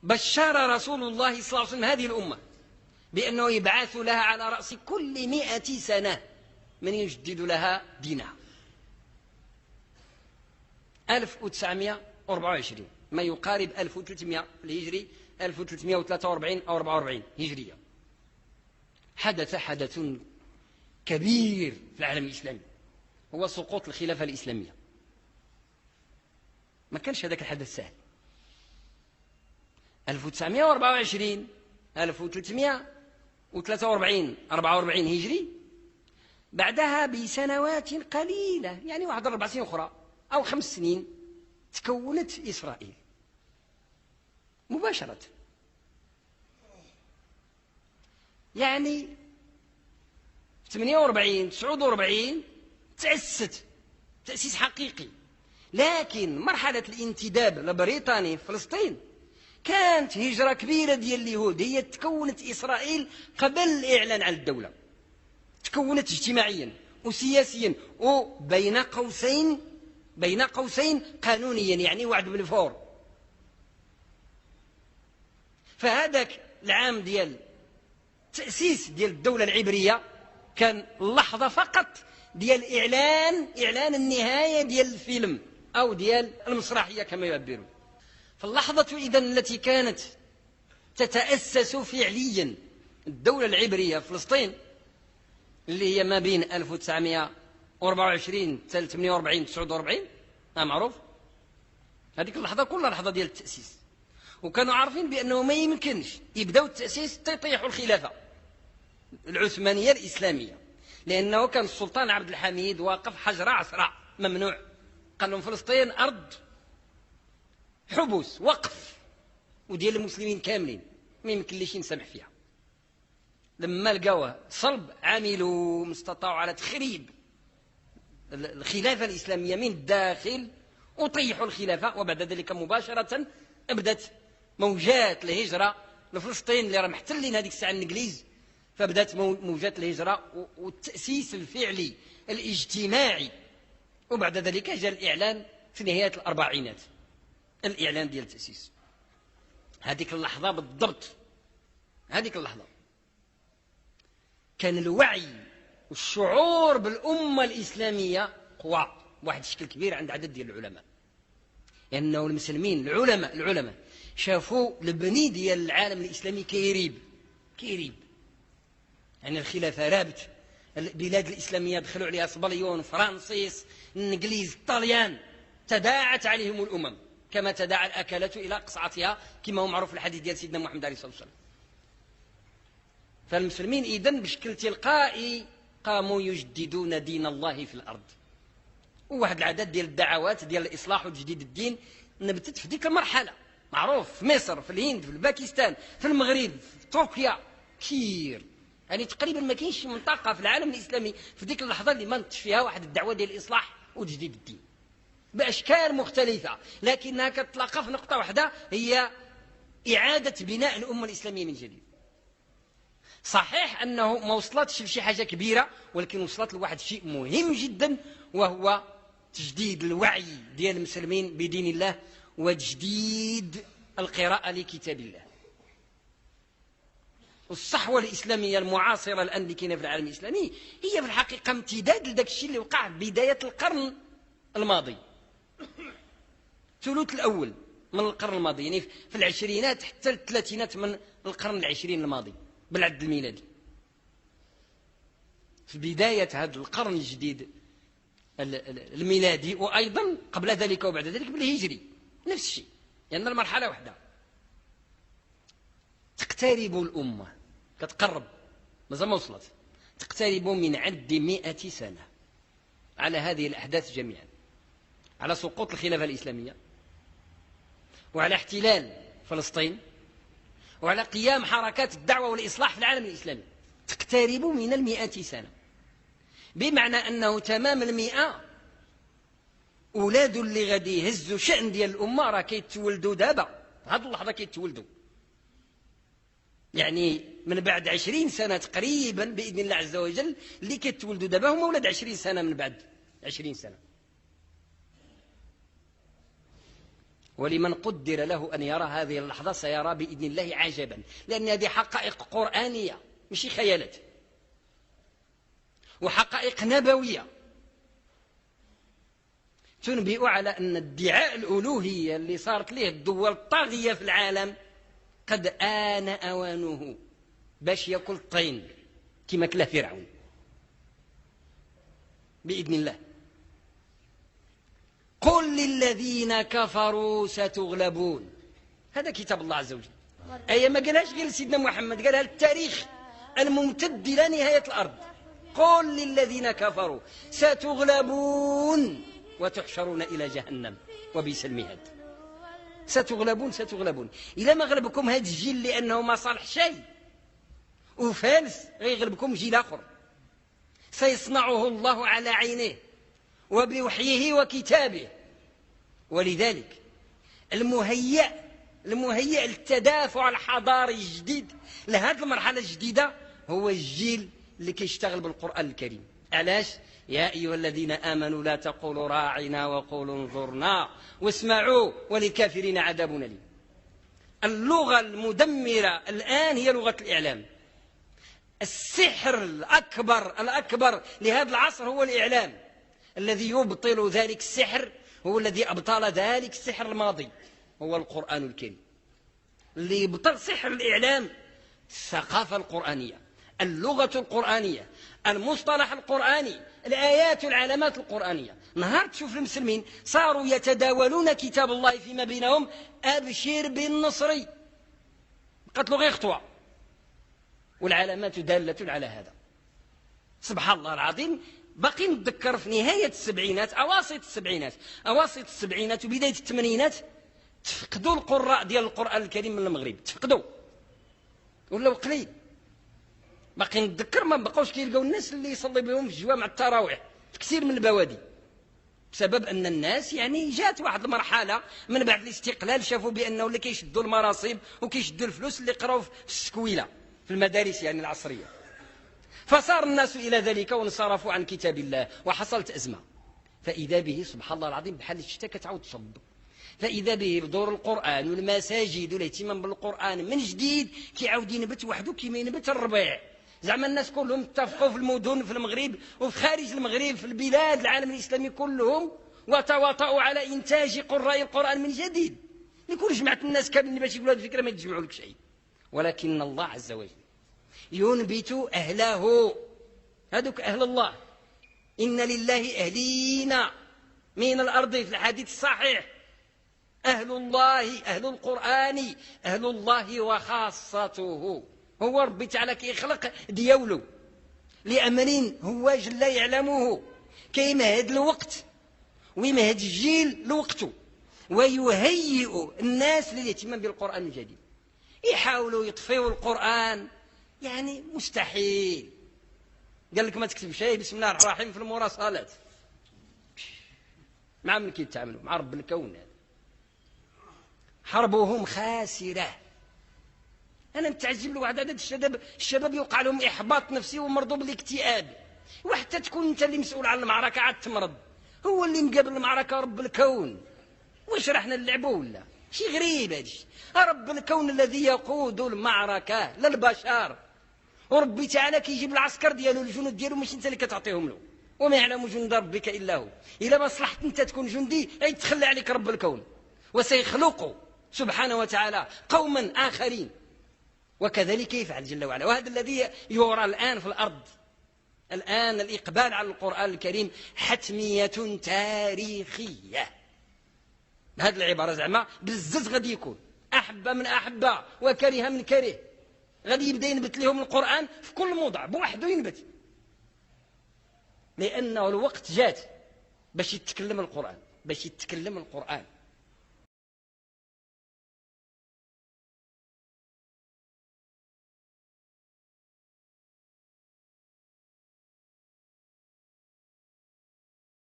بشر رسول الله صلى الله عليه وسلم هذه الأمة بأنه يبعث لها على رأس كل 100 سنة من يجدد لها دينها. 1924 ما يقارب 1300 الهجري، 1343 أو 44 هجرية، حدث كبير في العالم الإسلامي، هو سقوط الخلافة الإسلامية. ما كانش هذاك الحدث سهل. 1924 1343 44 هجري، بعدها بسنوات قليلة، يعني واحد 4 سنين أخرى أو 5 سنين، تكونت إسرائيل مباشرة. يعني 48 49 تأسست تأسيس حقيقي. لكن مرحلة الانتداب البريطاني في فلسطين كانت هجرة كبيرة ديال اليهود. هي تكونت إسرائيل قبل الإعلان عن الدولة، تكونت اجتماعيا وسياسيا وبين قوسين قانونيا، يعني وعد بالفور. فهذاك العام ديال تأسيس ديال الدولة العبرية كان لحظة فقط ديال إعلان النهاية ديال الفيلم أو ديال المسرحية كما يعبرون. فاللحظة إذن التي كانت تتأسس فعليا الدولة العبرية في فلسطين، اللي هي ما بين 1924 حتى 48 49، معروف هذيك اللحظة كلها لحظة ديال التأسيس. وكانوا عارفين بأنه ما يمكنش يبداو التأسيس تطيحوا الخلافة العثمانية الإسلامية، لأنه كان السلطان عبد الحميد واقف حجر عصرة، ممنوع. قال لهم فلسطين أرض حبوس وقف وديال المسلمين كاملين، ما يمكن ليش نسمح فيها. لما لقاوه صلب عملوا ما استطاعوا على تخريب الخلافة الإسلامية من الداخل وطيحوا الخلافة. وبعد ذلك مباشرة بدأت موجات الهجرة لفلسطين اللي راه محتلين هذيك الساعة الإنجليز. فبدأت موجات الهجرة والتأسيس الفعلي الاجتماعي. وبعد ذلك جاء الإعلان في نهاية الأربعينات، الإعلان ديال التأسيس. هذيك اللحظة بالضبط، هذيك اللحظة كان الوعي والشعور بالأمة الإسلامية قوى واحد الشكل كبير عند عدد ديال العلماء، لأنه المسلمين العلماء شافوا البني ديال العالم الإسلامي كيريب. يعني الخلافة رابت، البلاد الإسلامية دخلوا عليها صبليون، فرانسيس، الإنجليز، الطليان، تداعت عليهم الأمم كما تداعى الأكلة إلى قصعتها، كما هو معروف في الحديث ديال سيدنا محمد عليه الصلاة والسلام. فالمسلمين إذن بشكل تلقائي قاموا يجددون دين الله في الأرض. وواحد العدد ديال الدعوات ديال الإصلاح وتجديد الدين نبتت في ديك المرحلة، معروف في مصر، في الهند، في الباكستان، في المغرب، في تركيا، كثير. يعني تقريبا ما كاينش منطقة في العالم الإسلامي في ديك اللحظة اللي ما نطش فيها واحد الدعوة ديال الإصلاح وتجديد الدين بأشكال مختلفة، لكنها كتلاقى في نقطة واحدة، هي إعادة بناء الأمة الإسلامية من جديد. صحيح أنه ما وصلتش لشي حاجة كبيرة، ولكن وصلت لواحد الشيء مهم جدا، وهو تجديد الوعي ديال المسلمين بدين الله وتجديد القراءة لكتاب الله. والصحوة الإسلامية المعاصرة الآن اللي كاينه في العالم الإسلامي هي في الحقيقة امتداد لذاك الشيء اللي وقع في بداية القرن الماضي، الثلث الأول من القرن الماضي، يعني في العشرينات حتى الثلاثينات من القرن العشرين الماضي بالعد الميلادي. في بداية هذا القرن الجديد الميلادي، وأيضا قبل ذلك وبعد ذلك بالهجري نفس الشيء، لأن المرحلة واحدة. تقترب الأمة، كتقرب، مازال ما وصلت، تقترب من عد 100 سنة على هذه الأحداث جميعا، على سقوط الخلافة الإسلامية، وعلى احتلال فلسطين، وعلى قيام حركات الدعوة والإصلاح في العالم الإسلامي. تقترب من 100 سنة، بمعنى أنه تمام 100 أولاد اللي غادي يهزوا شأن ديال الأمة راه كيتولدوا دابا، هذه اللحظة كيتولدوا. يعني من بعد 20 سنة تقريبا بإذن الله عز وجل اللي كيتولدوا دابا هما أولاد 20 سنة، من بعد 20 سنة. ولمن قدر له أن يرى هذه اللحظة سيرى بإذن الله عجبا، لأن هذه حقائق قرآنية مش خيالات، وحقائق نبوية تنبئ على أن ادعاء الألوهية اللي صارت له الدول الطاغية في العالم قد آن أوانه باش يأكل الطين كما كلا فرعون بإذن الله. قل للذين كفروا ستغلبون، هذا كتاب الله عز وجل، أي ما قالهاش غير سيدنا محمد، قالها للتاريخ الممتد إلى نهاية الأرض. قل للذين كفروا ستغلبون وتحشرون إلى جهنم وبئس المهاد. ستغلبون ستغلبون، إذا ما غلبكم هذا الجيل لأنه ما صالح شيء وفالس، غيغلبكم جيل آخر سيصنعه الله على عينيه وبوحيه وكتابه. ولذلك المهيئ للتدافع الحضاري الجديد لهذه المرحلة الجديدة هو الجيل اللي كيشتغل بالقرآن الكريم. علاش؟ يا أيها الذين آمنوا لا تقولوا راعنا وقولوا انظرنا واسمعوا وللكافرين عذاب أليم. اللغة المدمرة الآن هي لغة الإعلام. السحر الأكبر لهذا العصر هو الإعلام. الذي يبطل ذلك السحر هو الذي أبطل ذلك السحر الماضي هو القرآن الكريم. اللي يبطل سحر الإعلام الثقافة القرآنية، اللغة القرآنية، المصطلح القرآني، الآيات والعلامات القرآنية. نهار تشوف المسلمين صاروا يتداولون كتاب الله فيما بينهم، أبشر بالنصري قتلوا غير خطوة، والعلامات دالة على هذا. سبحان الله العظيم. باقي نتذكر في نهاية السبعينات أواسط السبعينات وبداية الثمانينات تفقدوا القراء ديال القرآن الكريم من المغرب، تفقدوا ولاو قليل. باقي نتذكر ما بقاوش كيلقاو الناس اللي يصلي بهم في الجوامع التراويح في كثير من البوادي، بسبب أن الناس يعني جات واحد المرحلة من بعد الاستقلال شافوا بأنه اللي كيشدوا المناصب وكيشدوا الفلوس اللي قراو في السكويلة في المدارس يعني العصرية، فصار الناس إلى ذلك وانصرفوا عن كتاب الله وحصلت أزمة. فإذا به سبحان الله العظيم بحال الشتاء كتعاود تصب، فإذا به بدور القرآن والمساجد والاهتمام بالقرآن من جديد كيعاود ينبت وحده كيما ينبت الربيع. زعما الناس كلهم اتفقوا في المدن في المغرب وفي خارج المغرب في البلاد العالم الإسلامي كلهم وتواطؤوا على إنتاج قراء القرآن من جديد. يكون جمعت الناس كاملين باش يقولوا هذه الفكرة ما تجمعوا لك شيء، ولكن الله عز وجل ينبت أهله، هذوك أهل الله. إن لله أهلين من الأرض في الحديث الصحيح، أهل الله أهل القرآن أهل الله وخاصته. هو ربي تعالى كيخلق ديولو لأمر هو جل يعلمه، كيمهد الوقت ويمهد الجيل لوقته ويهيئ الناس للاهتمام بالقرآن الجديد. يحاولوا يطفئوا القرآن يعني مستحيل. قال لك ما تكتب شيء بسم الله الرحمن الرحيم في المراسلات، مع من كيتعاملوا مع رب الكون. حربهم خاسرة. أنا متعجب لواحد عدد الشباب يوقع لهم إحباط نفسي ومرضوا بالاكتئاب، وحتى تكون أنت اللي مسؤول عن المعركة عاد تمرض. هو اللي مقابل المعركة رب الكون، واش رحنا نلعبوا ولا شي غريب هادشي. رب الكون الذي يقود المعركة للبشر، وربي تعالى كيجيب العسكر ديالو الجنود ديالو مش انت اللي كتعطيهم له، وما يعلم جند ربك الا هو. الا ما صلحت انت تكون جندي يتخلى عليك رب الكون، وسيخلق سبحانه وتعالى قوما اخرين، وكذلك يفعل جل وعلا. وهذا الذي يرى الان في الارض الان، الاقبال على القران الكريم حتميه تاريخيه. هذه العباره زعما بالزز غادي يكون احب من احب وكره من كره، غادي يبدا ينبت لهم القرآن في كل موضع بوحده ينبت، لأنه الوقت جات باش يتكلم القرآن، باش يتكلم القرآن.